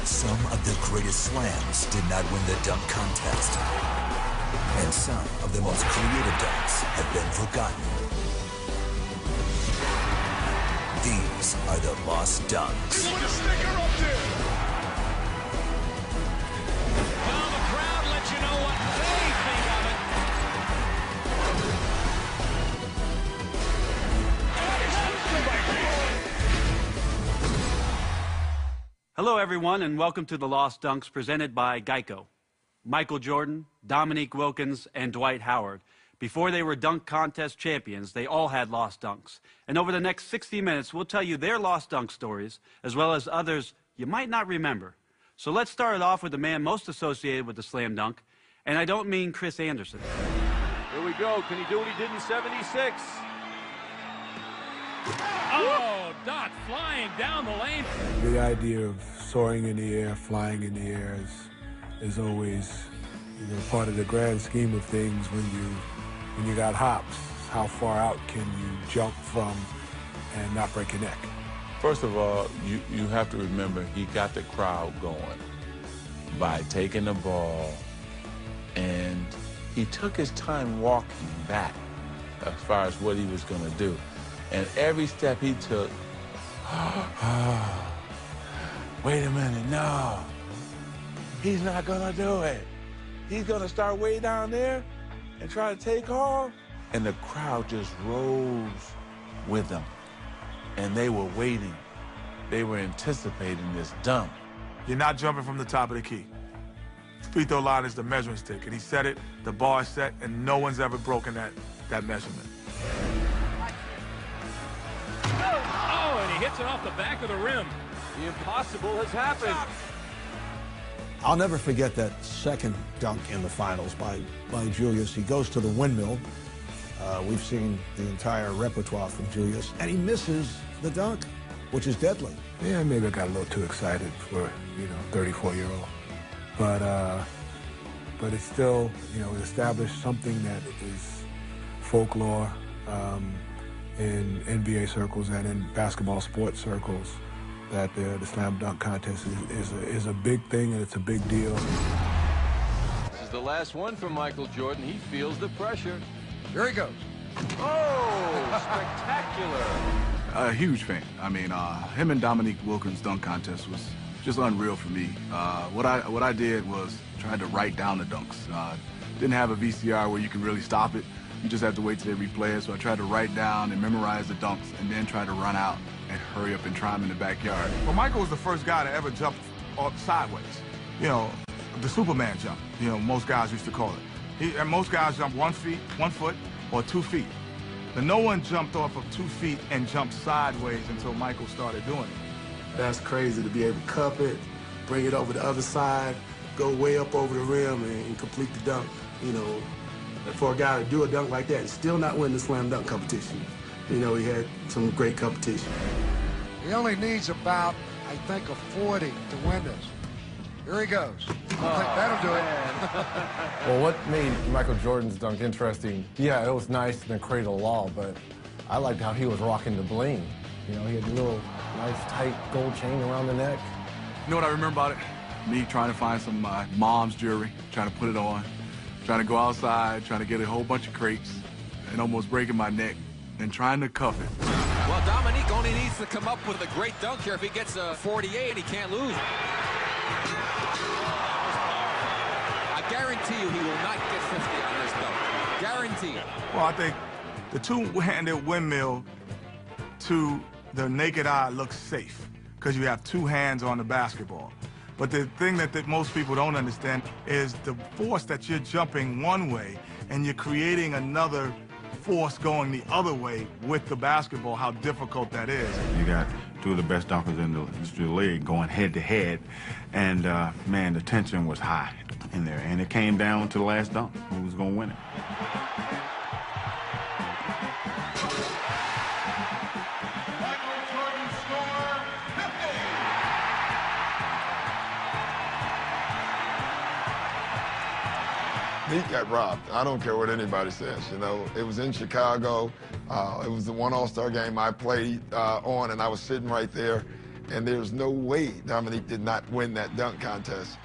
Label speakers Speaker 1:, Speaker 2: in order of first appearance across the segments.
Speaker 1: Some of the greatest slams did not win the dunk contest. And some of the most creative dunks have been forgotten. These are the lost dunks.
Speaker 2: Put a sticker up there.
Speaker 3: Well, the crowd lets you know what they think of it.
Speaker 4: Hello, everyone, and welcome to the Lost Dunks presented by Geico. Michael Jordan, Dominique Wilkins, and Dwight Howard. Before they were dunk contest champions, they all had lost dunks. And over the next 60 minutes, we'll tell you their lost dunk stories, as well as others you might not remember. So let's start it off with the man most associated with the slam dunk, and I don't mean Chris Anderson.
Speaker 5: Here we go. Can he do what he did in '76?
Speaker 3: Oh, Dot flying down the lane.
Speaker 6: The idea of soaring in the air, flying in the air is always, part of the grand scheme of things when you got hops. How far out can you jump from and not break your neck?
Speaker 7: First of all, you have to remember he got the crowd going by taking the ball, and he took his time walking back as far as what he was going to do. And every step he took, wait a minute, no, he's not going to do it. He's going to start way down there and try to take off. And the crowd just rose with him. And they were waiting. They were anticipating this dunk.
Speaker 8: You're not jumping from the top of the key. Free throw line is the measuring stick. And he set it, the bar is set, and no one's ever broken that measurement.
Speaker 3: Oh, and he hits it off the back of the rim.
Speaker 5: The impossible has happened.
Speaker 9: I'll never forget that second dunk in the finals by Julius. He goes to the windmill. We've seen the entire repertoire from Julius, and he misses the dunk, which is deadly.
Speaker 6: Yeah, maybe I got a little too excited for, 34-year-old. But it's still, it established something that is folklore in NBA circles and in basketball sports circles, that the slam dunk contest is a big thing, and it's a big deal.
Speaker 5: This is the last one for Michael Jordan. He feels the pressure.
Speaker 2: Here he goes.
Speaker 5: Oh, spectacular.
Speaker 10: A huge fan. I mean, him and Dominique Wilkins' dunk contest was just unreal for me. What I did was tried to write down the dunks. Didn't have a VCR where you can really stop it. You just have to wait till they replay it. So I tried to write down and memorize the dunks, and then try to run out and hurry up and try them in the backyard.
Speaker 8: Well, Michael was the first guy to ever jump sideways. The Superman jump, most guys used to call it. And most guys jump 1 foot, or 2 feet. But no one jumped off of 2 feet and jumped sideways until Michael started doing it.
Speaker 11: That's crazy to be able to cup it, bring it over the other side, go way up over the rim and complete the dunk. For a guy to do a dunk like that and still not win the slam dunk competition. He had some great competition.
Speaker 2: He only needs about, I think, a 40 to win this. Here he goes. I think that'll do it.
Speaker 12: Well, what made Michael Jordan's dunk interesting, yeah, it was nice in the cradle law, but I liked how he was rocking the bling. He had a little nice tight gold chain around the neck.
Speaker 10: You know what I remember about it? Me trying to find some mom's jewelry, trying to put it on, trying to go outside, trying to get a whole bunch of crates, and almost breaking my neck, and trying to cuff it.
Speaker 3: Well, Dominique only needs to come up with a great dunk here. If he gets a 48, he can't lose. I guarantee you he will not get 50 on this dunk. Guarantee it.
Speaker 8: Well, I think the two-handed windmill to the naked eye looks safe because you have two hands on the basketball. But the thing that most people don't understand is the force that you're jumping one way and you're creating another force going the other way with the basketball, how difficult that is.
Speaker 13: You got two of the best dunkers in the league going head-to-head, and, man, the tension was high in there, and it came down to the last dunk. Who was going to win it?
Speaker 14: He got robbed. I don't care what anybody says. It was in Chicago. It was the one All-Star game I played on, and I was sitting right there. And there's no way Dominique did not win that dunk contest.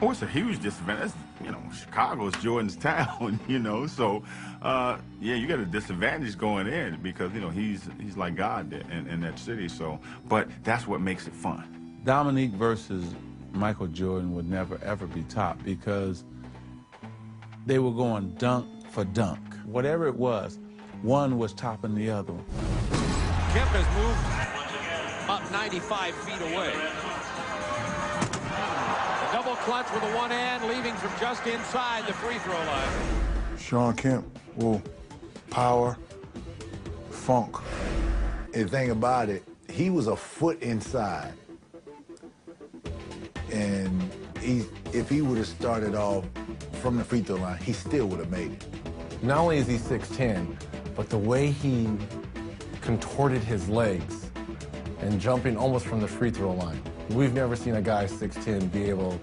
Speaker 13: Oh, it's a huge disadvantage. You know, Chicago is Jordan's town, you know, so, yeah, you got a disadvantage going in because, you know, he's like God in that city, so, but that's what makes it fun.
Speaker 7: Dominique versus Michael Jordan would never, ever be top because they were going dunk for dunk. Whatever it was, one was topping the other one.
Speaker 3: Kemp has moved up 95 feet away. A double clutch with a one hand, leaving from just inside the free throw line.
Speaker 6: Shawn Kemp will power, funk.
Speaker 9: And the thing about it, he was a foot inside. And if he would have started off from the free throw line, he still would have made it.
Speaker 12: Not only is he 6'10", but the way he contorted his legs and jumping almost from the free throw line. We've never seen a guy 6'10" be able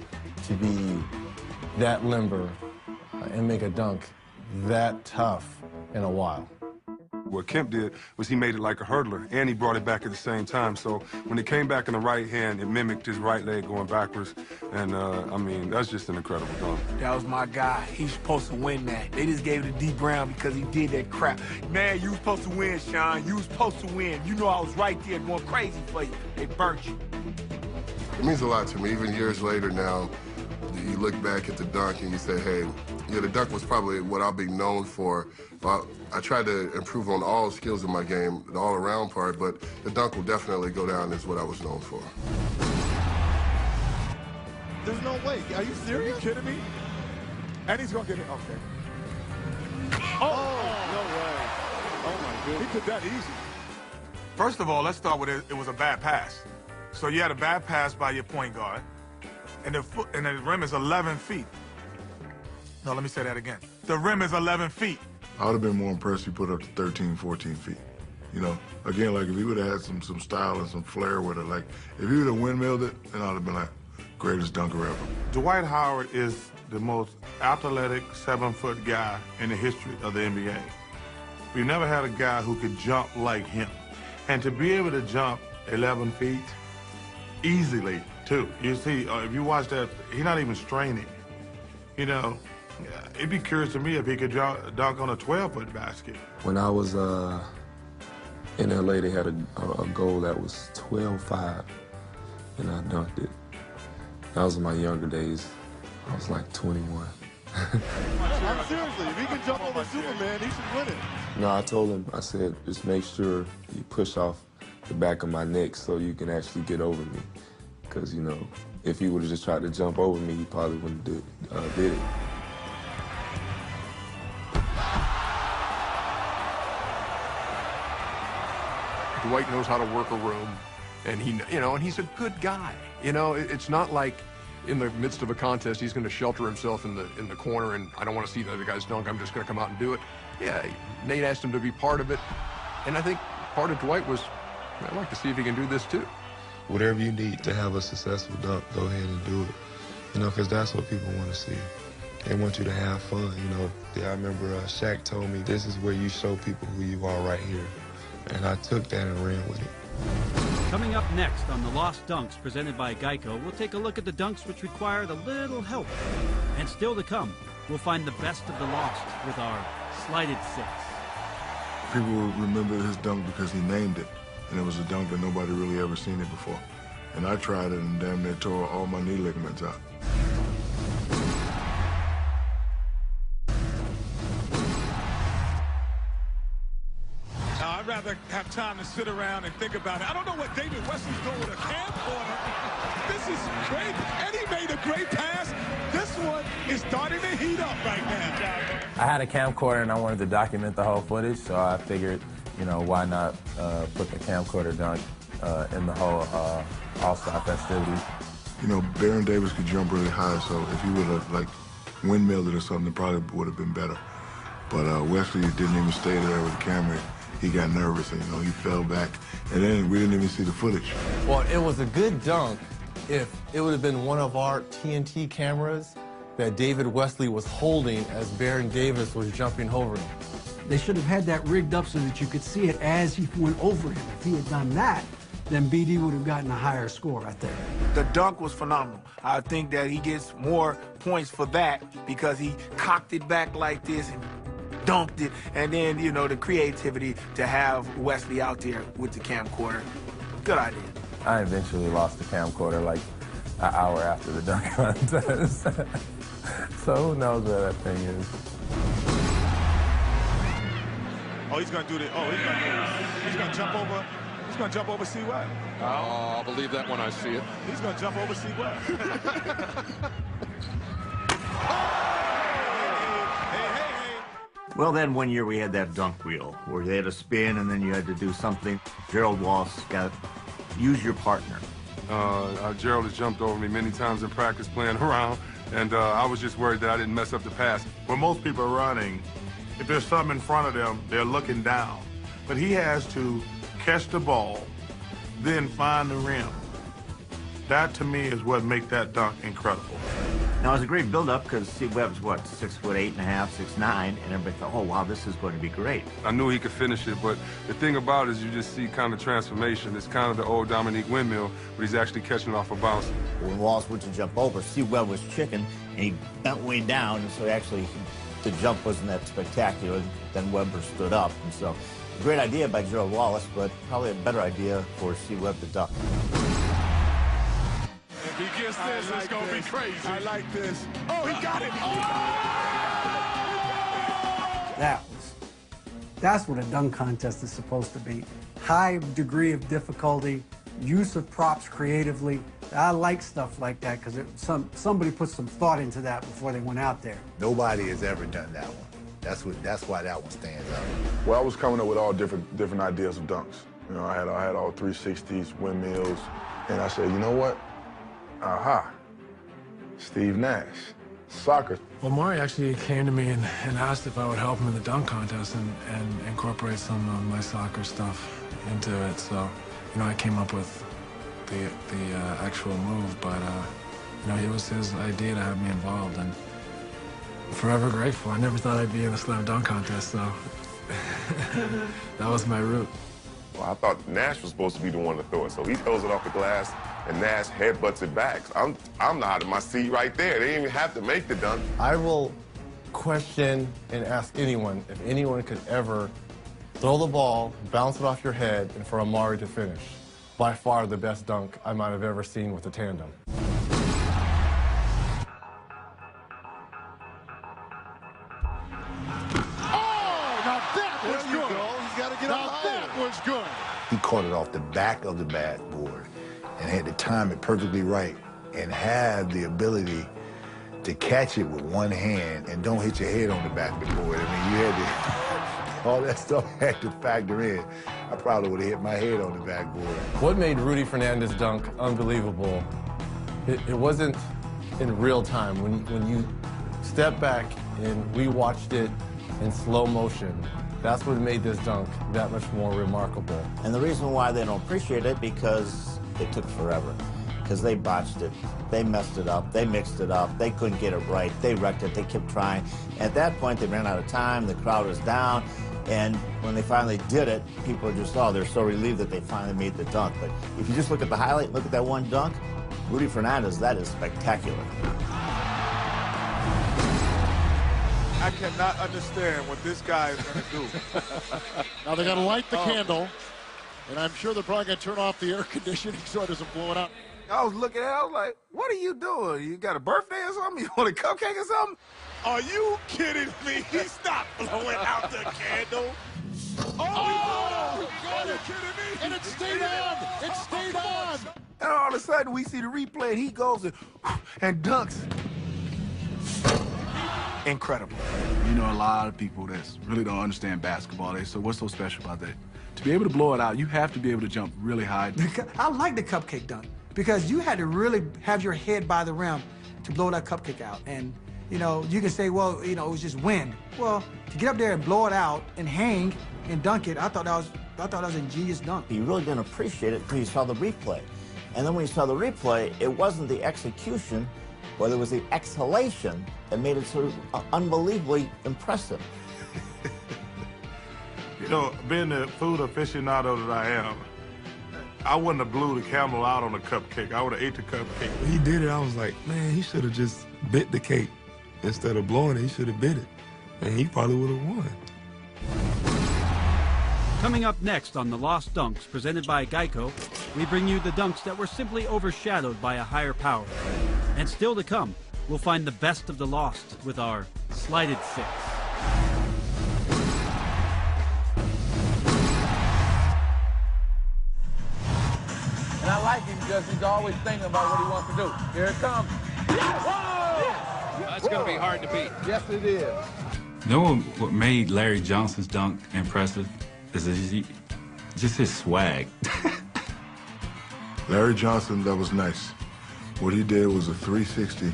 Speaker 12: to be that limber and make a dunk that tough in a while.
Speaker 15: What Kemp did was he made it like a hurdler, and he brought it back at the same time. So when it came back in the right hand, it mimicked his right leg going backwards. And, I mean, that's just an incredible dunk.
Speaker 11: That was my guy. He's supposed to win that. They just gave it to D. Brown because he did that crap. Man, you was supposed to win, Shawn. You was supposed to win. You know I was right there going crazy for you. They burnt you.
Speaker 14: It means a lot to me. Even years later now, you look back at the dunk and you say, hey, yeah, the dunk was probably what I'll be known for. I tried to improve on all skills in my game, the all-around part, but the dunk will definitely go down as what I was known for.
Speaker 16: There's no way. Are you serious?
Speaker 8: Are you kidding me? And he's going to get it. Okay.
Speaker 16: Oh, no way. Oh, my goodness.
Speaker 8: He did that easy. First of all, let's start with it was a bad pass. So you had a bad pass by your point guard, and the rim is 11 feet. No, let me say that again. The rim is 11 feet.
Speaker 14: I would have been more impressed if he put up to 13, 14 feet. You know, again, like if he would have had some style and some flair with it, like if he would have windmilled it, then I would have been like, greatest dunker ever.
Speaker 8: Dwight Howard is the most athletic 7-foot guy in the history of the NBA. We've never had a guy who could jump like him. And to be able to jump 11 feet easily, too. You see, if you watch that, he's not even straining. You know, it'd be curious to me if he could dunk on a 12-foot basket.
Speaker 17: When I was in LA, they had a goal that was 12.5, and I dunked it. That was in my younger days. I was like 21.
Speaker 16: Seriously, if he can jump over Superman, he should win it.
Speaker 17: No, I told him, I said, just make sure you push off the back of my neck so you can actually get over me. Because, you know, if he would have just tried to jump over me, he probably wouldn't did it.
Speaker 18: Dwight knows how to work a room, and and he's a good guy. You know, it's not like in the midst of a contest he's going to shelter himself in the corner and I don't want to see the other guys dunk. I'm just going to come out and do it. Yeah, Nate asked him to be part of it, and I think part of Dwight was, I'd like to see if he can do this too.
Speaker 17: Whatever you need to have a successful dunk, go ahead and do it. You know, because that's what people want to see. They want you to have fun, you know. Yeah, I remember Shaq told me, this is where you show people who you are right here. And I took that and ran with it.
Speaker 4: Coming up next on the Lost Dunks presented by Geico, we'll take a look at the dunks which required a little help. And still to come, we'll find the best of the lost with our Slighted Six.
Speaker 14: People will remember his dunk because he named it, and it was a dunk that nobody really ever seen it before. And I tried it and damn near tore all my knee ligaments out.
Speaker 8: I'd rather have time to sit around and think about it. I don't know what David Wesley's doing with a camcorder. This is great. And he made a great pass. This one is starting to heat up right now.
Speaker 19: I had a camcorder and I wanted to document the whole footage, so I figured, you know, why not put the camcorder dunk in the whole All-Star festivities.
Speaker 14: You know, Baron Davis could jump really high, so if he would have, like, windmilled it or something, it probably would have been better. But Wesley didn't even stay there with the camera. He got nervous and, you know, he fell back. And then we didn't even see the footage.
Speaker 12: Well, it was a good dunk if it would have been one of our TNT cameras that David Wesley was holding as Baron Davis was jumping over him.
Speaker 20: They should have had that rigged up so that you could see it as he went over him. If he had done that, then BD would have gotten a higher score right there.
Speaker 21: The dunk was phenomenal. I think that he gets more points for that because he cocked it back like this and dunked it. And then, you know, the creativity to have Wesley out there with the camcorder. Good idea.
Speaker 19: I eventually lost the camcorder like an hour after the dunk contest. So who knows where that thing is.
Speaker 16: Oh, he's gonna do this. Oh, he's gonna jump over. He's gonna jump over C. Webb.
Speaker 18: Oh, I'll believe that when I see it.
Speaker 16: He's gonna jump over C. Webb.
Speaker 22: Well, then one year we had that dunk wheel where they had a spin and then you had to do something. Gerald Wallace got use your partner.
Speaker 15: Gerald has jumped over me many times in practice playing around, and I was just worried that I didn't mess up the pass.
Speaker 8: When most people are running, if there's something in front of them, they're looking down. But he has to catch the ball, then find the rim. That, to me, is what makes that dunk incredible.
Speaker 22: Now, it was a great build-up because Steve Webb's, what, 6'8.5", 6'9", and everybody thought, oh, wow, this is going to be great.
Speaker 15: I knew he could finish it, but the thing about it is you just see kind of transformation. It's kind of the old Dominique Windmill, but he's actually catching off a bounce.
Speaker 22: When Wallace went to jump over, Steve Webb was chicken, and he bent way down, and so actually the jump wasn't that spectacular. Then Webber stood up, and so a great idea by Gerald Wallace, but probably a better idea for Steve Webb to duck.
Speaker 16: If he gets this, it's going to be crazy. I like this. Oh, he got it.
Speaker 20: That's what a dunk contest is supposed to be. High degree of difficulty, use of props creatively. I like stuff like that because somebody put some thought into that before they went out there.
Speaker 9: Nobody has ever done that one. That's why that one stands out.
Speaker 23: Well, I was coming up with all different ideas of dunks. You know, I had all 360s, windmills, and I said, you know what? Aha, Steve Nash, soccer.
Speaker 24: Well, Maury actually came to me and asked if I would help him in the dunk contest and incorporate some of my soccer stuff into it. So, you know, I came up with the actual move, but, you know, it was his idea to have me involved, and I'm forever grateful. I never thought I'd be in a slam dunk contest, so that was my route.
Speaker 25: Well, I thought Nash was supposed to be the one to throw it, so he throws it off the glass, and Nash headbutts it back. I'm out of my seat right there. They didn't even have to make the dunk.
Speaker 12: I will question and ask anyone if anyone could ever throw the ball, bounce it off your head, and for Amari to finish. By far the best dunk I might have ever seen with a tandem.
Speaker 9: He caught it off the back of the backboard and had to time it perfectly right and had the ability to catch it with one hand and don't hit your head on the back of the board. I mean, you had to, all that stuff had to factor in. I probably would have hit my head on the backboard.
Speaker 12: What made Rudy Fernandez dunk unbelievable, it wasn't in real time. When you step back and we watched it in slow motion, that's what made this dunk that much more remarkable.
Speaker 22: And the reason why they don't appreciate it, because it took forever. Because they botched it, they messed it up, they mixed it up, they couldn't get it right, they wrecked it, they kept trying. At that point, they ran out of time, the crowd was down, and when they finally did it, people are just, oh, they're so relieved that they finally made the dunk. But if you just look at the highlight, look at that one dunk, Rudy Fernandez, that is spectacular.
Speaker 16: I cannot understand what this guy is going to do.
Speaker 26: Now they got to light the candle, and I'm sure they're probably going to turn off the air conditioning so it doesn't blow it out.
Speaker 21: I was looking at it, I was like, what are you doing? You got a birthday or something? You want a cupcake or something?
Speaker 16: Are you kidding me? He stopped blowing out the candle. Oh, are you kidding me?
Speaker 26: And it stayed on. It stayed on.
Speaker 21: And all of a sudden, we see the replay, and he goes and dunks. Incredible.
Speaker 10: You know, a lot of people that really don't understand basketball. They say, what's so special about that? To be able to blow it out, you have to be able to jump really high.
Speaker 27: I like the cupcake dunk because you had to really have your head by the rim to blow that cupcake out. And, you know, you can say, well, you know, it was just wind. Well, to get up there and blow it out and hang and dunk it, I thought that was a genius dunk.
Speaker 22: You really didn't appreciate it until you saw the replay. And then when you saw the replay, it wasn't the execution, but it was the exhalation that made it sort of unbelievably impressive.
Speaker 8: You know, being the food aficionado that I am, I wouldn't have blew the camel out on a cupcake. I would have ate the cupcake.
Speaker 17: When he did it, I was like, man, he should have just bit the cake. Instead of blowing it, he should have bit it. And he probably would have won.
Speaker 4: Coming up next on The Lost Dunks, presented by Geico, we bring you the dunks that were simply overshadowed by a higher power. And still to come, we'll find the best of the lost with our Slighted Six.
Speaker 1: And I like him because he's always thinking about what he wants to do. Here it comes.
Speaker 2: That's going to be hard to beat.
Speaker 1: Yes, it is.
Speaker 2: You know what made Larry Johnson's dunk impressive? Is just his swag.
Speaker 23: Larry Johnson, that was nice. What he did was a 360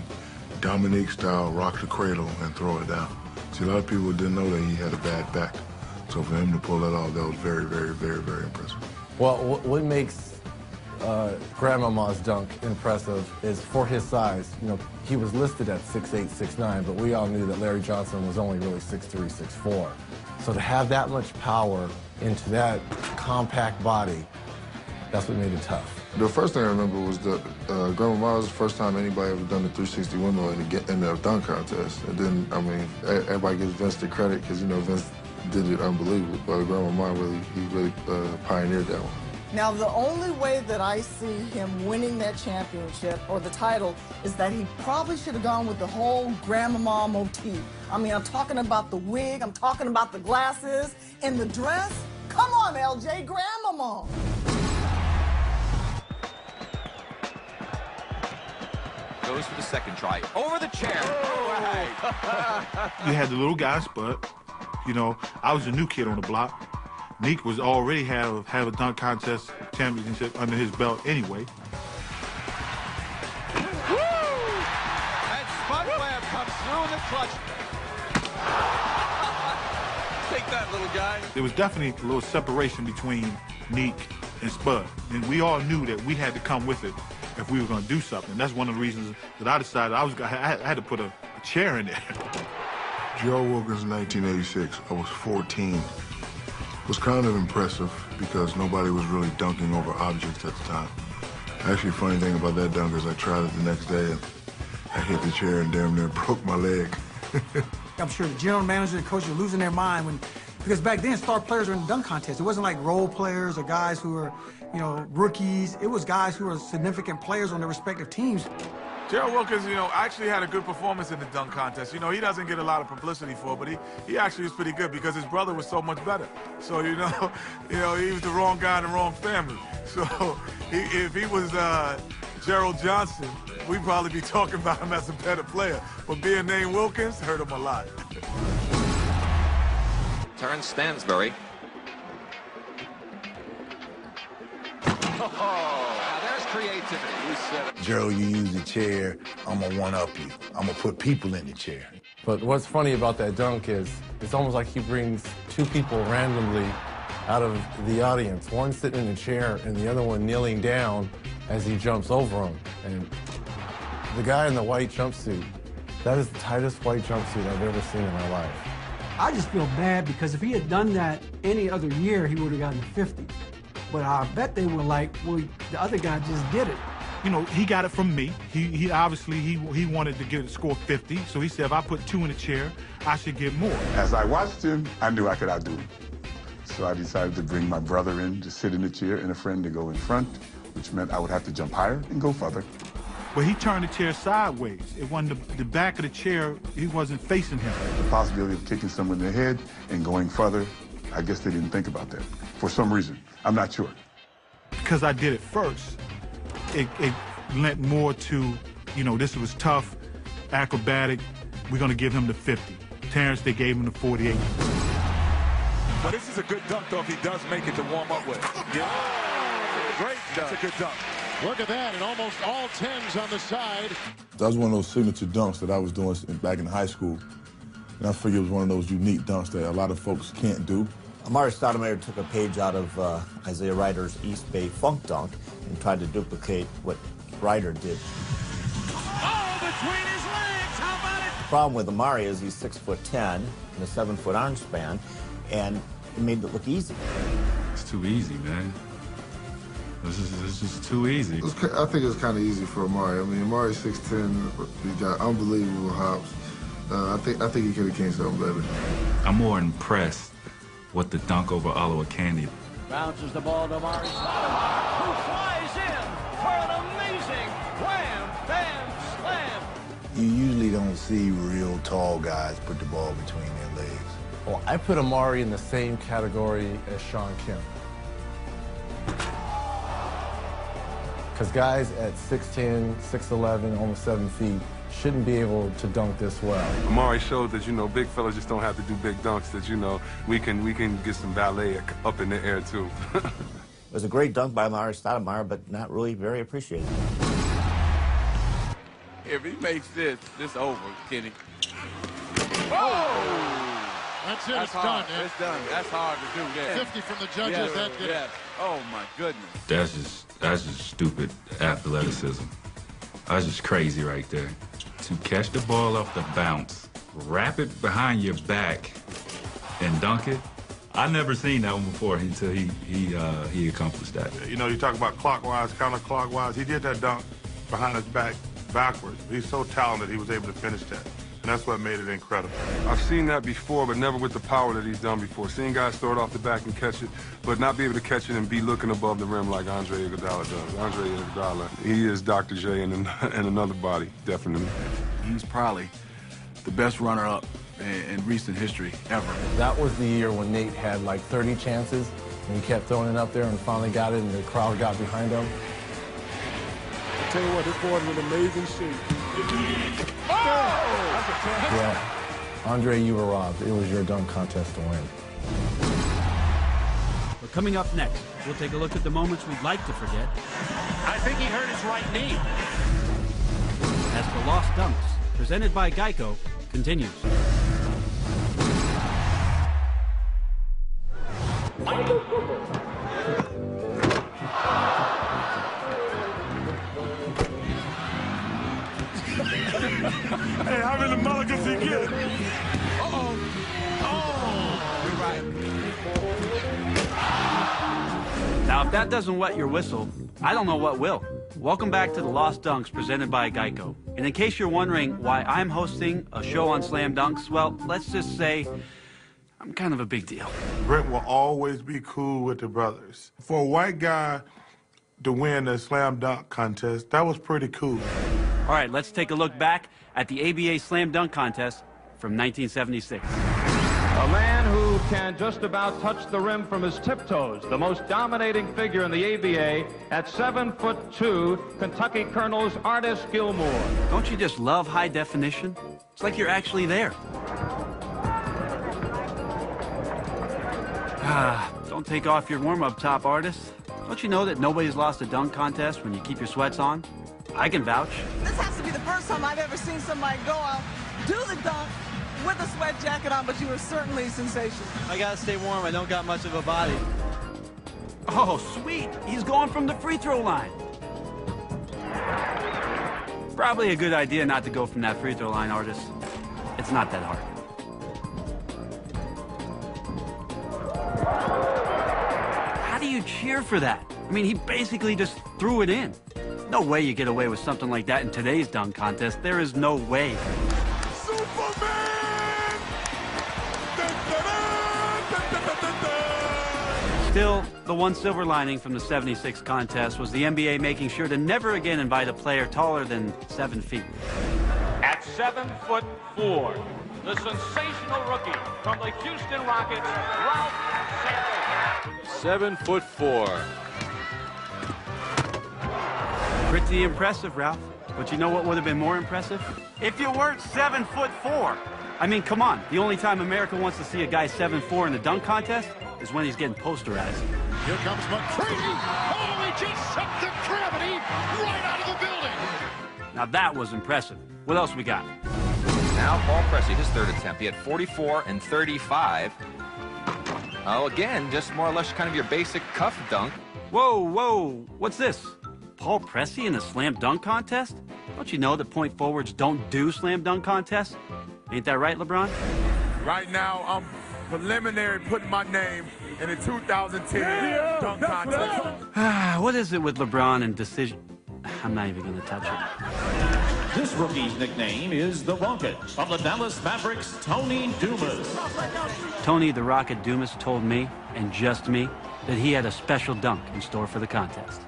Speaker 23: Dominique style, rock the cradle and throw it down. See, a lot of people didn't know that he had a bad back. So for him to pull that off, that was very, very, very, very impressive.
Speaker 12: Well, what makes Grandmama's dunk impressive is for his size. You know, he was listed at 6'8", 6'9", but we all knew that Larry Johnson was only really 6'3", 6'4". So to have that much power into that compact body, that's what made it tough.
Speaker 23: The first thing I remember was that Grandmama was the first time anybody ever done the 360 windmill in the dunk contest. And then, I mean, everybody gives Vince the credit because, you know, Vince did it unbelievable. But Grandmama really pioneered that one.
Speaker 3: Now, the only way that I see him winning that championship or the title is that he probably should have gone with the whole Grandmama motif. I mean, I'm talking about the wig, I'm talking about the glasses, and the dress. Come on, LJ, Grandmama.
Speaker 5: Goes for the second try. Over the chair. Right.
Speaker 6: You had the little guy, Spud. You know, I was a new kid on the block. Neek was already have a dunk contest championship under his belt anyway.
Speaker 5: Woo! And Spud Webb comes through in the clutch. Take that, little guy.
Speaker 6: There was definitely a little separation between Neek and Spud. And we all knew that we had to come with it if we were going to do something. That's one of the reasons that I decided I had to put a chair in there.
Speaker 23: Gerald Wilkins in 1986, I was 14. Was kind of impressive because nobody was really dunking over objects at the time. Actually, funny thing about that dunk is I tried it the next day and I hit the chair and damn near broke my leg.
Speaker 27: I'm sure the general manager and coach were losing their mind because back then star players were in the dunk contest. It wasn't like role players or guys who were, you know, rookies. It was guys who were significant players on their respective teams.
Speaker 8: Gerald Wilkins, you know, actually had a good performance in the dunk contest. You know, he doesn't get a lot of publicity for it, but he actually was pretty good because his brother was so much better. So, you know, he was the wrong guy in the wrong family. So if he was Gerald Johnson, we'd probably be talking about him as a better player. But being named Wilkins hurt him a lot.
Speaker 5: Terrence Stansbury. Oh, now there's creativity. We said it.
Speaker 7: Gerald, you use the chair, I'm gonna one-up you. I'm gonna put people in the chair.
Speaker 12: But what's funny about that dunk is it's almost like he brings two people randomly out of the audience. One sitting in a chair and the other one kneeling down as he jumps over him. And the guy in the white jumpsuit, that is the tightest white jumpsuit I've ever seen in my life.
Speaker 20: I just feel bad because if he had done that any other year, he would have gotten 50. But I bet they were like, well, the other guy just did it.
Speaker 6: You know, he got it from me. He obviously he wanted to score 50, so he said if I put 2 in the chair, I should get more.
Speaker 13: As I watched him, I knew I could outdo him. So I decided to bring my brother in to sit in the chair and a friend to go in front, which meant I would have to jump higher and go further.
Speaker 6: But he turned the chair sideways. It wasn't the back of the chair, he wasn't facing him.
Speaker 13: The possibility of kicking someone in the head and going further, I guess they didn't think about that. For some reason. I'm not sure.
Speaker 6: Because I did it first, it lent more to, you know, this was tough, acrobatic. We're going to give him the 50. Terrence, they gave him the 48.
Speaker 16: But this is a good dunk, though, if he does make it to warm up with. Yeah. Great dunk. That's a good dunk.
Speaker 26: Look at that, and almost all 10s on the side.
Speaker 23: That was one of those signature dunks that I was doing back in high school. And I figured it was one of those unique dunks that a lot of folks can't do.
Speaker 22: Amari Stoudemire took a page out of Isaiah Ryder's East Bay Funk Dunk and tried to duplicate what Ryder did.
Speaker 16: Oh, between his legs, how about it?
Speaker 22: The problem with Amari is he's 6'10" and a 7-foot arm span, and it made it look easy.
Speaker 2: It's too easy, man. This is just too easy.
Speaker 23: I think it's kind of easy for Amari. I mean, Amari's 6'10", he got unbelievable hops. I think he could have came something better.
Speaker 2: I'm more impressed with the dunk over Olowokandi.
Speaker 1: Bounces the ball to Amari Stoudemire, who flies in for an amazing wham, bam, slam.
Speaker 7: You usually don't see real tall guys put the ball between their legs.
Speaker 12: Well, I put Amari in the same category as Sean Kemp. Because guys at 6'10", 6'11", almost 7 feet shouldn't be able to dunk this well.
Speaker 11: Amari showed that, you know, big fellas just don't have to do big dunks, that, you know, we can get some ballet up in the air, too.
Speaker 22: It was a great dunk by Amari Stoudemire, but not really very appreciated.
Speaker 5: If he makes this over, Kenny.
Speaker 26: Oh! That's it. It's
Speaker 5: hard.
Speaker 26: done.
Speaker 5: It's done. That's hard to do that.
Speaker 26: 50 from the judges. That did it.
Speaker 5: Oh, my goodness.
Speaker 2: That's just stupid athleticism. That's just crazy right there. To catch the ball off the bounce, wrap it behind your back, and dunk it. I never seen that one before until he accomplished that.
Speaker 6: You know, you talk about clockwise, counterclockwise. He did that dunk behind his back backwards. He's so talented he was able to finish that. And that's what made it incredible.
Speaker 11: I've seen that before, but never with the power that he's done before. Seeing guys throw it off the back and catch it, but not be able to catch it and be looking above the rim like Andre Iguodala does. Andre Iguodala, he is Dr. J in another body, definitely.
Speaker 10: He's probably the best runner-up in recent history ever.
Speaker 12: That was the year when Nate had like 30 chances, and he kept throwing it up there and finally got it, and the crowd got behind him.
Speaker 26: I'll tell you what, this boy was an amazing shoot.
Speaker 12: Yeah, Andre, you were robbed. It was your dunk contest to win.
Speaker 4: But coming up next, we'll take a look at the moments we'd like to forget.
Speaker 1: I think he hurt his right knee.
Speaker 4: As the Lost Dunks, presented by Geico, continues.
Speaker 16: Hey, how many mulligans he get? Uh-oh. Oh, you're right.
Speaker 4: Now, if that doesn't wet your whistle, I don't know what will. Welcome back to the Lost Dunks presented by Geico. And in case you're wondering why I'm hosting a show on slam dunks, well, let's just say I'm kind of a big deal.
Speaker 6: Brent will always be cool with the brothers. For a white guy to win the slam dunk contest, that was pretty cool.
Speaker 4: All right, let's take a look back at the ABA Slam Dunk Contest from 1976.
Speaker 14: A man who can just about touch the rim from his tiptoes, the most dominating figure in the ABA at 7'2", Kentucky Colonel's Artis Gilmore.
Speaker 4: Don't you just love high definition? It's like you're actually there. Don't take off your warm-up top, Artis. Don't you know that nobody's lost a dunk contest when you keep your sweats on? I can vouch.
Speaker 3: This has to be the first time I've ever seen somebody go out, do the dunk with a sweat jacket on, but you were certainly sensational.
Speaker 15: I gotta stay warm. I don't got much of a body.
Speaker 4: Oh, sweet. He's going from the free throw line. Probably a good idea not to go from that free throw line, Artis. It's not that hard. How do you cheer for that? I mean, he basically just threw it in. No way you get away with something like that in today's dunk contest. There is no way. Still, the one silver lining from the 76 contest was the NBA making sure to never again invite a player taller than 7 feet.
Speaker 14: At 7'4", the sensational rookie from the Houston Rockets, Ralph Sampson.
Speaker 5: 7'4".
Speaker 4: Pretty impressive, Ralph. But you know what would have been more impressive? If you weren't 7'4". I mean, come on. The only time America wants to see a guy 7'4" in the dunk contest is when he's getting posterized.
Speaker 26: Here comes McCready. Oh, he just sucked the gravity right out of the building.
Speaker 4: Now that was impressive. What else we got?
Speaker 5: Now Paul Pressey, his third attempt. He had 44 and 35. Oh, again, just more or less kind of your basic cuff dunk.
Speaker 4: Whoa, whoa. What's this? Paul Pressey in a slam dunk contest? Don't you know that point forwards don't do slam dunk contests? Ain't that right, LeBron?
Speaker 21: Right now, I'm preliminary putting my name in the 2010 dunk contest.
Speaker 4: What is it with LeBron and decision? I'm not even going to touch it.
Speaker 9: This rookie's nickname is the Rocket of the Dallas Mavericks, Tony Dumas.
Speaker 4: Tony the Rocket Dumas told me, and just me, that he had a special dunk in store for the contest.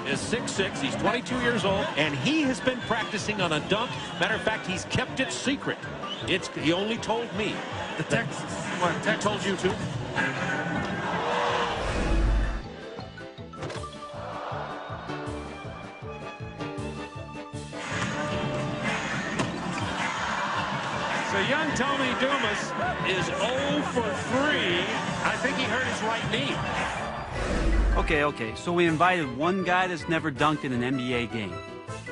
Speaker 9: Is 6'6", he's 22 years old, and he has been practicing on a dunk. Matter of fact, he's kept it secret. He only told me. The Texas. What, Tech told you too?
Speaker 17: So young Tony Dumas is 0 for 3. I think he hurt his right knee.
Speaker 4: Okay, so we invited one guy that's never dunked in an NBA game.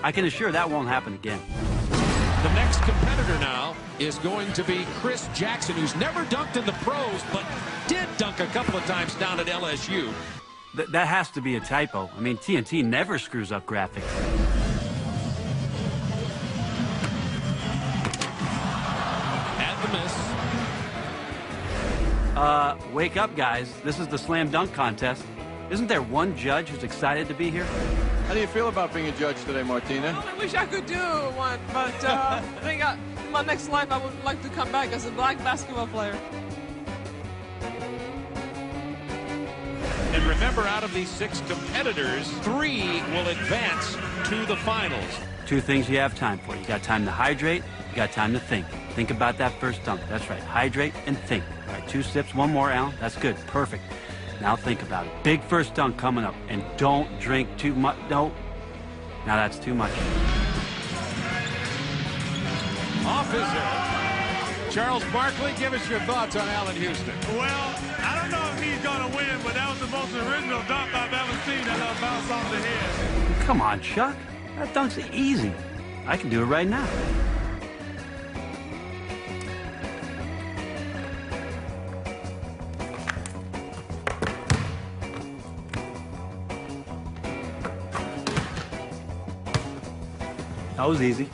Speaker 4: I can assure that won't happen again.
Speaker 18: The next competitor now is going to be Chris Jackson, who's never dunked in the pros, but did dunk a couple of times down at LSU.
Speaker 4: That has to be a typo. I mean, TNT never screws up graphics.
Speaker 18: And the miss.
Speaker 4: Wake up, guys. This is the slam dunk contest. Isn't there one judge who's excited to be here?
Speaker 19: How do you feel about being a judge today, Martina?
Speaker 24: I wish I could do one, but I think in my next life I would like to come back as a black basketball player.
Speaker 18: And remember, out of these 6 competitors, 3 will advance to the finals.
Speaker 4: 2 things you have time for. You got time to hydrate, you got time to think. Think about that first dunk. That's right. Hydrate and think. All right, 2 sips, 1 more, Alan. That's good. Perfect. Now think about it. Big first dunk coming up. And don't drink too much. No. Now that's too much.
Speaker 18: Off his head. Charles Barkley, give us your thoughts on Allen Houston.
Speaker 16: Well, I don't know if he's going to win, but that was the most original dunk I've ever seen that bounce off the head.
Speaker 4: Come on, Chuck. That dunk's easy. I can do it right now. That was easy.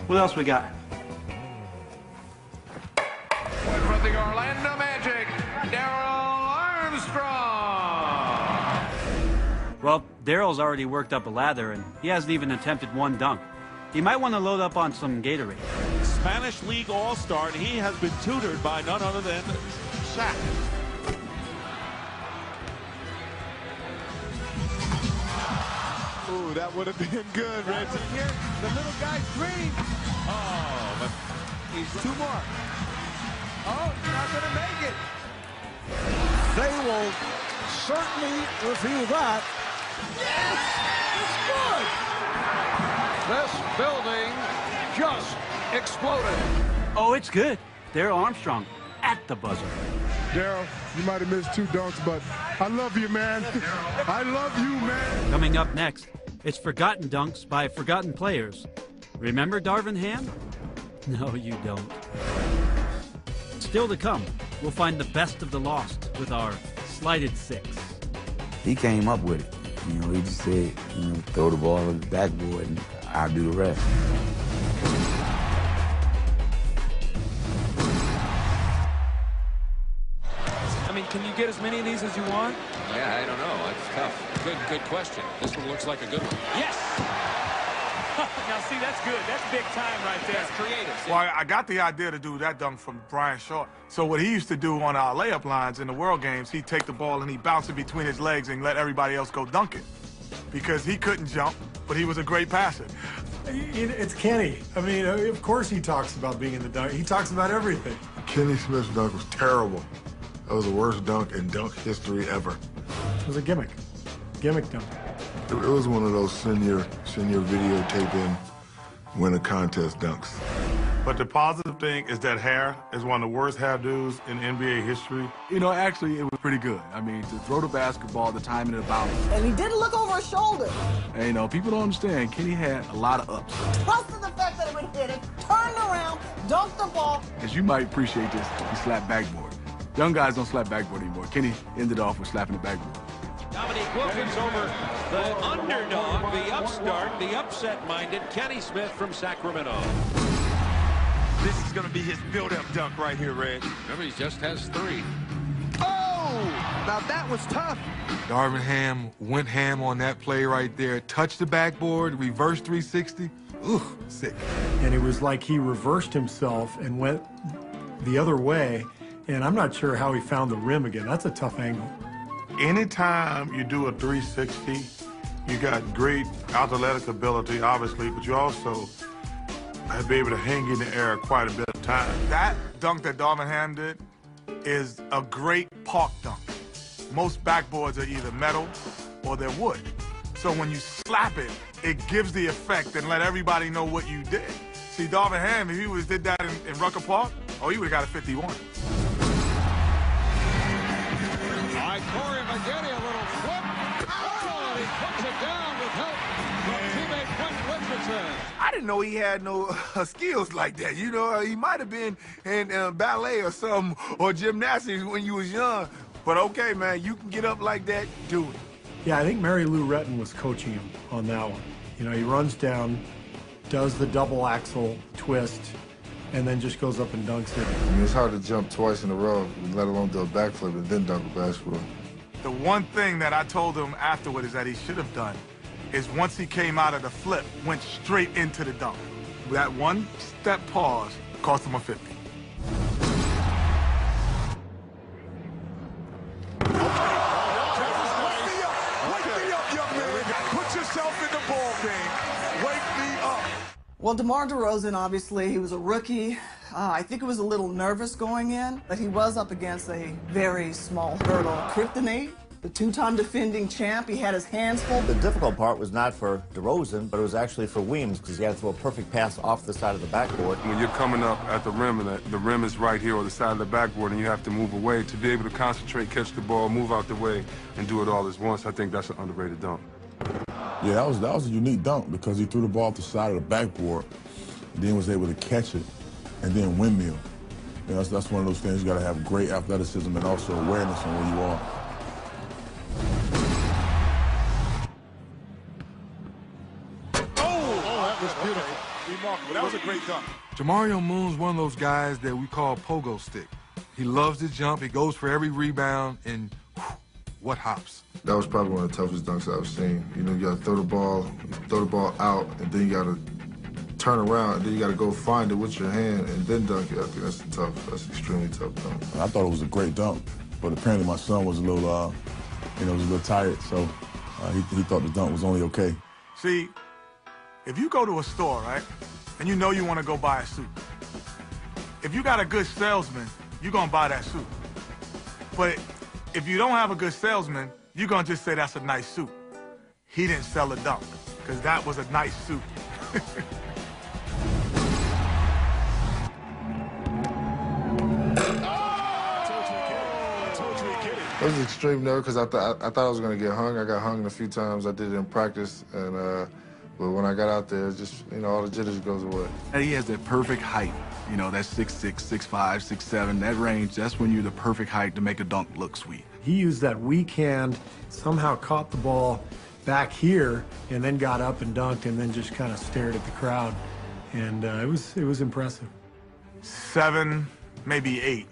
Speaker 4: What else we got?
Speaker 18: One from the Orlando Magic, Darrell Armstrong.
Speaker 4: Well, Darrell's already worked up a lather, and he hasn't even attempted 1 dunk. He might want to load up on some Gatorade.
Speaker 16: Spanish League All-Star, and he has been tutored by none other than Shaq. Ooh, that would have been good, Reggie.
Speaker 21: Here, the little guy's green.
Speaker 16: Oh, but
Speaker 21: He's 2 more. Oh, he's not going to make it.
Speaker 26: They will certainly review that.
Speaker 1: Yes! It's good! This building just exploded.
Speaker 4: Oh, it's good. Darrell Armstrong at the buzzer.
Speaker 23: Darrell, you might have missed 2 dunks, but I love you, man. I love you, man.
Speaker 4: Coming up next, it's Forgotten Dunks by Forgotten Players. Remember Darvin Ham? No, you don't. Still to come, we'll find the best of the lost with our Slighted 6.
Speaker 25: He came up with it. You know, he just said, throw the ball on the backboard and I'll do the rest.
Speaker 27: I mean, can you get as many of these as you want?
Speaker 18: Yeah, I don't know. It's tough. Good question. This one looks like a good one.
Speaker 27: Yes! Now, see, that's good. That's big time right there.
Speaker 18: That's creative.
Speaker 21: Well, I got the idea to do that dunk from Brian Shaw. So what he used to do on our layup lines in the World Games, he'd take the ball and he'd bounce it between his legs and let everybody else go dunk it. Because he couldn't jump, but he was a great passer.
Speaker 12: It's Kenny. I mean, of course he talks about being in the dunk. He talks about everything.
Speaker 23: Kenny Smith's dunk was terrible. That was the worst dunk in dunk history ever.
Speaker 12: It was a gimmick. Gimmick dunk.
Speaker 23: It was one of those send your videotape in, win a contest dunks.
Speaker 6: But the positive thing is that hair is one of the worst hairdos in NBA history.
Speaker 10: You know, actually, it was pretty good. I mean, to throw the basketball, the timing of the bounce.
Speaker 3: And he didn't look over his shoulder.
Speaker 10: And, you know, people don't understand. Kenny had a lot of ups.
Speaker 3: Plus the fact that it would hit it, turned around, dunked the ball.
Speaker 10: As you might appreciate this, he slapped backboard. Young guys don't slap backboard anymore. Kenny ended off with slapping the backboard.
Speaker 18: Dominique Wilkins over the underdog, the upstart, the upset-minded Kenny Smith from Sacramento.
Speaker 16: This is going to be his build-up dunk right here, Reg.
Speaker 18: Remember, he just has 3.
Speaker 16: Oh!
Speaker 2: Now that was tough.
Speaker 7: Darvin Ham went ham on that play right there. Touched the backboard, reverse 360. Ooh, sick.
Speaker 8: And it was like he reversed himself and went the other way. And I'm not sure how he found the rim again. That's a tough angle.
Speaker 6: Anytime you do a 360, you got great athletic ability, obviously, but you also have to be able to hang in the air quite a bit of time.
Speaker 21: That dunk that Darvin Ham did is a great park dunk. Most backboards are either metal or they're wood. So when you slap it, it gives the effect and let everybody know what you did. See, Darvin Ham, if he did that in Rucker Park, oh, he would have got a 51.
Speaker 2: All right, Corey McGinney, a little flip. Oh, and he puts it down with help from teammate Quentin Richardson.
Speaker 21: I didn't know he had no skills like that. You know, he might have been in ballet or something, or gymnastics when you was young. But okay, man, you can get up like that, do it.
Speaker 8: Yeah, I think Mary Lou Retton was coaching him on that one. You know, he runs down, does the double axel twist, and then just goes up and dunks it.
Speaker 23: I mean, it's hard to jump twice in a row, let alone do a backflip and then dunk a basketball.
Speaker 21: The one thing that I told him afterward is that he should have done is once he came out of the flip, went straight into the dunk. That one step pause cost him a 50.
Speaker 3: Well, DeMar DeRozan, obviously, he was a rookie. I think he was a little nervous going in, but he was up against a very small hurdle. Kryptonite, the two-time defending champ, he had his hands full.
Speaker 11: The difficult part was not for DeRozan, but it was actually for Weems, because he had to throw a perfect pass off the side of the backboard.
Speaker 13: When you're coming up at the rim, and the rim is right here on the side of the backboard, and you have to move away, to be able to concentrate, catch the ball, move out the way, and do it all at once, I think that's an underrated dunk.
Speaker 23: Yeah, that was a unique dunk because he threw the ball off the side of the backboard, and then was able to catch it, and then windmill. You know, that's one of those things you got to have great athleticism and also awareness on where you are.
Speaker 16: Oh, that was beautiful. Remarkable. That was a great dunk.
Speaker 7: Jamario Moon's one of those guys that we call pogo stick. He loves to jump, he goes for every rebound, and what hops.
Speaker 23: That was probably one of the toughest dunks I've seen. You know, you got to throw the ball out, and then you got to turn around, and then you got to go find it with your hand and then dunk it. I think that's that's extremely tough dunk. I thought it was a great dunk, but apparently my son was a little, was a little tired, so he thought the dunk was only okay.
Speaker 21: See, if you go to a store, right, and you know you want to go buy a suit, if you got a good salesman, you're going to buy that suit. But if you don't have a good salesman, you're going to just say that's a nice suit. He didn't sell a dunk, because that was a nice suit.
Speaker 23: I was extreme nerve because I thought I was going to get hung. I got hung a few times. I did it in practice, and but when I got out there, it's just, you know, all the jitters goes away.
Speaker 10: He has that perfect height. You know, that 6'6", 6'5", 6'7", that range, that's when you're the perfect height to make a dunk look sweet.
Speaker 8: He used that weak hand, somehow caught the ball back here, and then got up and dunked, and then just kind of stared at the crowd. And it was impressive.
Speaker 21: 7, maybe 8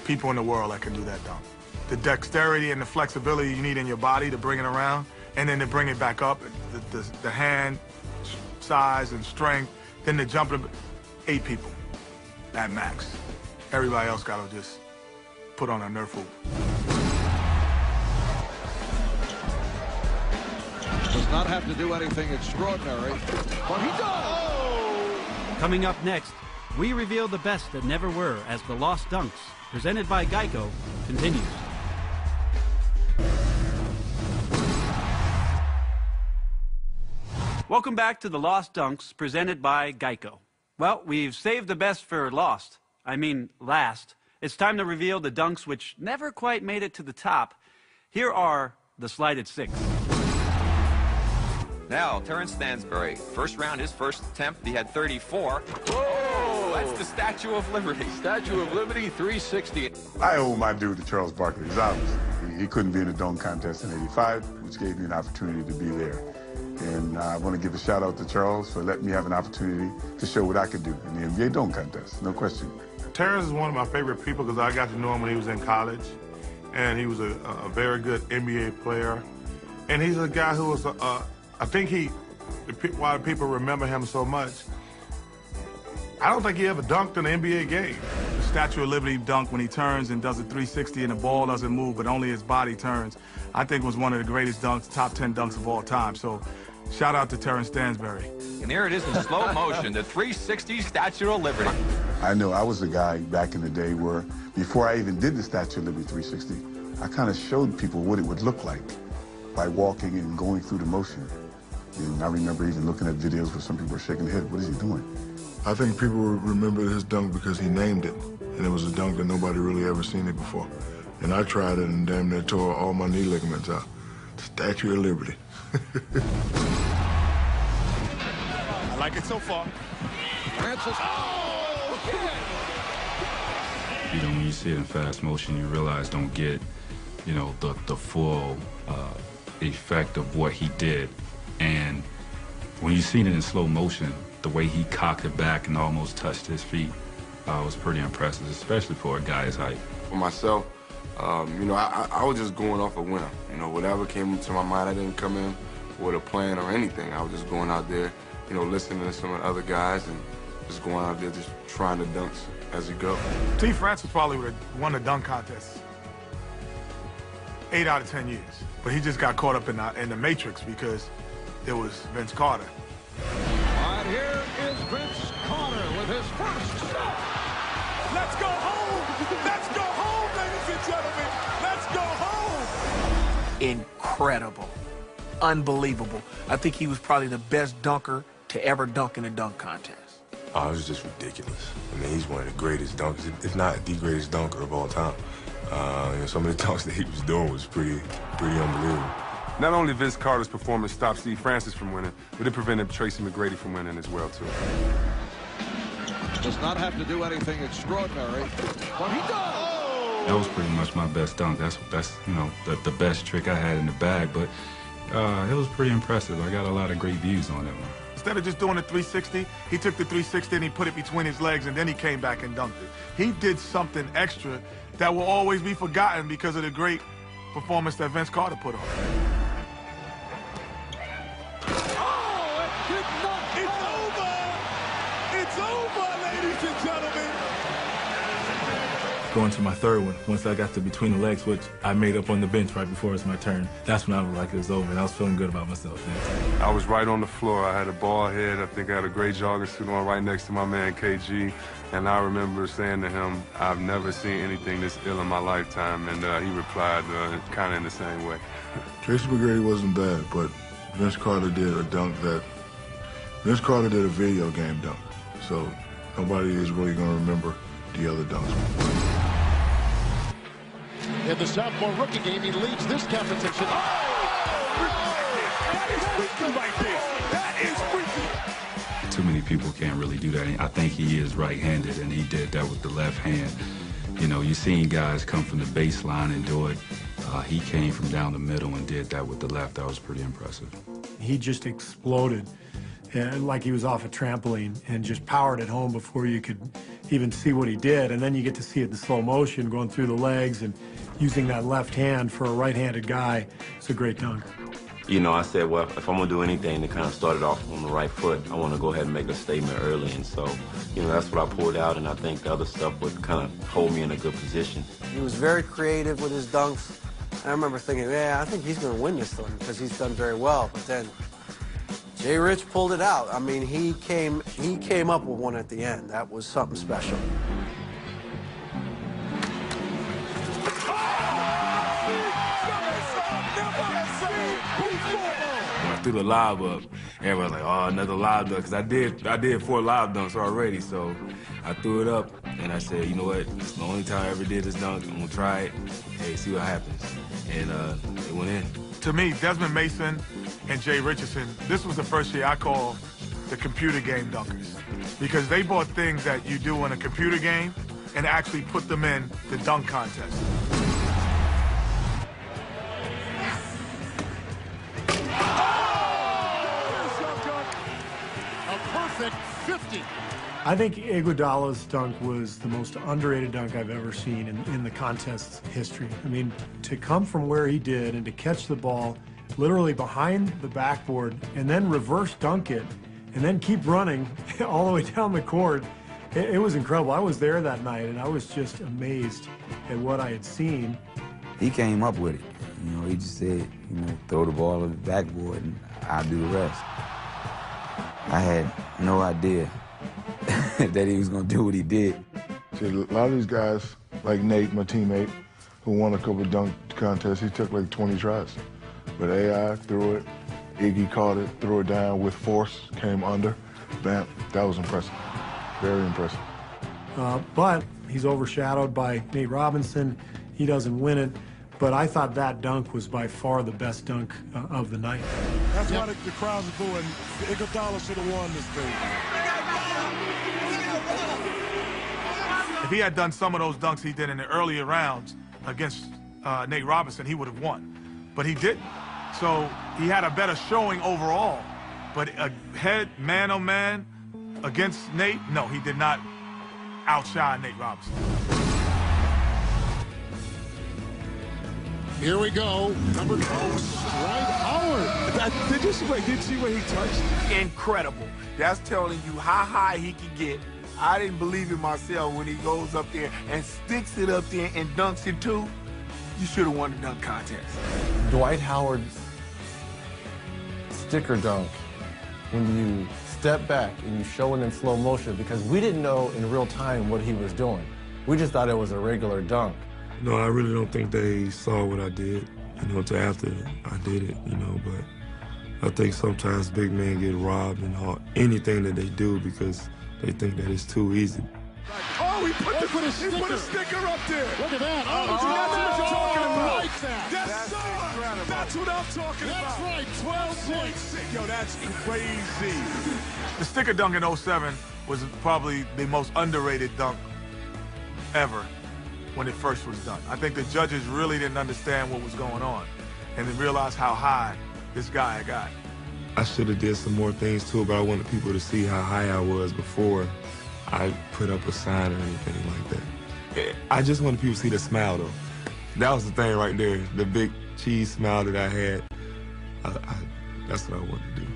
Speaker 21: people in the world that can do that dunk. The dexterity and the flexibility you need in your body to bring it around, and then to bring it back up, the hand size and strength, then the jump, 8 people at max. Everybody else got to just put on a Nerf hoop.
Speaker 2: Does not have to do anything extraordinary, but he does.
Speaker 4: Coming up next, we reveal the best that never were as the Lost Dunks, presented by Geico, continues. Welcome back to the Lost Dunks, presented by Geico. Well, we've saved the best for last. It's time to reveal the dunks which never quite made it to the top. Here are the slighted 6.
Speaker 5: Now, Terrence Stansbury. First round, his first attempt, he had 34. Whoa! That's the Statue of Liberty.
Speaker 19: Statue of Liberty, 360.
Speaker 20: I owe my due to Charles Barkley. He's obvious. He couldn't be in the dunk contest in '85, which gave me an opportunity to be there. And I want to give a shout out to Charles for letting me have an opportunity to show what I could do in the NBA dunk contest, no question.
Speaker 6: Terrence is one of my favorite people because I got to know him when he was in college. and he was a very good NBA player. And he's a guy who was, I think why people remember him so much, I don't think he ever dunked in an NBA game. The Statue of Liberty dunk when he turns and does a 360 and the ball doesn't move, but only his body turns, I think was one of the greatest dunks, top 10 dunks of all time. So shout out to Terrence Stansbury.
Speaker 5: And there it is in slow motion, the 360 Statue of Liberty.
Speaker 20: I know I was the guy back in the day where, before I even did the Statue of Liberty 360, I kind of showed people what it would look like by walking and going through the motion. And I remember even looking at videos where some people were shaking their head, what is he doing?
Speaker 23: I think people remember his dunk because he named it, and it was a dunk that nobody really ever seen it before. And I tried it and damn near tore all my knee ligaments out. Statue of Liberty.
Speaker 16: I like it so far. Francis. Oh,
Speaker 9: you know, when you see it in fast motion, you realize don't get, you know, the full effect of what he did. And when you see it in slow motion, the way he cocked it back and almost touched his feet was pretty impressive, especially for a guy his height.
Speaker 14: For myself, you know, I was just going off a winner. You know, whatever came to my mind, I didn't come in with a plan or anything. I was just going out there, you know, listening to some of the other guys and just going out there just trying the dunks as you go.
Speaker 6: T. Francis probably would have won the dunk contest 8 out of 10 years. But he just got caught up in the matrix because it was Vince Carter.
Speaker 16: And here is Vince Carter with his first shot. Let's go home. Let's go home, ladies and gentlemen. Let's go home.
Speaker 21: Incredible. Unbelievable. I think he was probably the best dunker to ever dunk in a dunk contest.
Speaker 15: Oh, it was just ridiculous. I mean, he's one of the greatest dunkers, if not the greatest dunker of all time. You know, some of the dunks that he was doing was pretty unbelievable.
Speaker 13: Not only Vince Carter's performance stopped Steve Francis from winning, but it prevented Tracy McGrady from winning as well, too.
Speaker 16: Does not have to do anything extraordinary, but he does.
Speaker 9: That was pretty much my best dunk. That's you know, the best trick I had in the bag, but it was pretty impressive. I got a lot of great views on it.
Speaker 6: Instead of just doing the 360, he took the 360 and he put it between his legs, and then he came back and dunked it. He did something extra that will always be forgotten because of the great performance that Vince Carter put on.
Speaker 16: It's over, ladies and gentlemen.
Speaker 17: Going to my third one, once I got to between the legs, which I made up on the bench right before it's my turn, that's when I was like it was over, and I was feeling good about myself. Yeah.
Speaker 13: I was right on the floor. I had a ball head. I think I had a great jogger suit on right next to my man, KG. And I remember saying to him, I've never seen anything this ill in my lifetime. And he replied kind of in the same way.
Speaker 23: Tracy McGrady wasn't bad, but Vince Carter did a dunk that... Vince Carter did a video game dunk. So nobody is really going to remember the other dunks.
Speaker 16: In the sophomore rookie game, he leads this competition. That is freaky right there. That is freaky.
Speaker 9: Too many people can't really do that. I think he is right-handed, and he did that with the left hand. You know, you've seen guys come from the baseline and do it. He came from down the middle and did that with the left. That was pretty impressive.
Speaker 8: He just exploded like he was off a trampoline and just powered it home before you could even see what he did. And then you get to see it in slow motion going through the legs and using that left hand for a right-handed guy. It's a great dunk.
Speaker 22: You know, I said, well, if I'm going to do anything to kind of start it off on the right foot, I want to go ahead and make a statement early. And so, you know, that's what I pulled out, and I think the other stuff would kind of hold me in a good position.
Speaker 24: He was very creative with his dunks. I remember thinking, yeah, I think he's going to win this one because he's done very well. But then Jay Rich pulled it out. I mean, he came up with one at the end. That was something special.
Speaker 17: When I threw the lob up, everybody was like, oh, another lob dunk, because I did 4 lob dunks already, so I threw it up, and I said, you know what, it's the only time I ever did this dunk, I'm going to try it, hey, see what happens, and it went in.
Speaker 6: To me, Desmond Mason and Jay Richardson, this was the first year I call the computer game dunkers, because they brought things that you do in a computer game and actually put them in the dunk contest.
Speaker 16: A perfect 50.
Speaker 8: I think Iguodala's dunk was the most underrated dunk I've ever seen in the contest's history. I mean, to come from where he did and to catch the ball literally behind the backboard and then reverse dunk it and then keep running all the way down the court, it was incredible. I was there that night, and I was just amazed at what I had seen.
Speaker 1: He came up with it. You know, he just said, you know, throw the ball on the backboard and I'll do the rest. I had no idea that he was going to do what he did.
Speaker 23: See, a lot of these guys, like Nate, my teammate, who won a couple of dunk contests, he took like 20 tries. But AI threw it, Iggy caught it, threw it down with force, came under, bam. That was impressive, very impressive.
Speaker 8: But he's overshadowed by Nate Robinson. He doesn't win it. But I thought that dunk was by far the best dunk of the night.
Speaker 16: That's why the crowds are booing. Iguodala should have won this thing.
Speaker 6: If he had done some of those dunks he did in the earlier rounds against Nate Robinson, he would have won. But he didn't. So he had a better showing overall. But a head, man-on-man against Nate, no, he did not outshine Nate Robinson.
Speaker 16: Here we go. Number 2, Dwight Howard.
Speaker 21: Did you see where he touched? Incredible. That's telling you how high he can get. I didn't believe it myself when he goes up there and sticks it up there and dunks it too. You should have won the dunk contest.
Speaker 3: Dwight Howard's sticker dunk, when you step back and you show it in slow motion, because we didn't know in real time what he was doing. We just thought it was a regular dunk.
Speaker 15: No, I really don't think they saw what I did, you know, until after I did it, you know, but I think sometimes big men get robbed in anything that they do because they think that it's too easy.
Speaker 16: Oh, he put a sticker up there. Look at that. Oh, that's what I'm talking about. Like that. That's what I'm talking about. That's right, 12 points.
Speaker 6: Yo, that's crazy. The sticker dunk in 07 was probably the most underrated dunk ever when it first was done. I think the judges really didn't understand what was going on and then realized how high this guy got.
Speaker 15: I should have did some more things too, but I wanted people to see how high I was before I put up a sign or anything like that. I just wanted people to see the smile though. That was the thing right there, the big cheese smile that I had. That's what I wanted to do.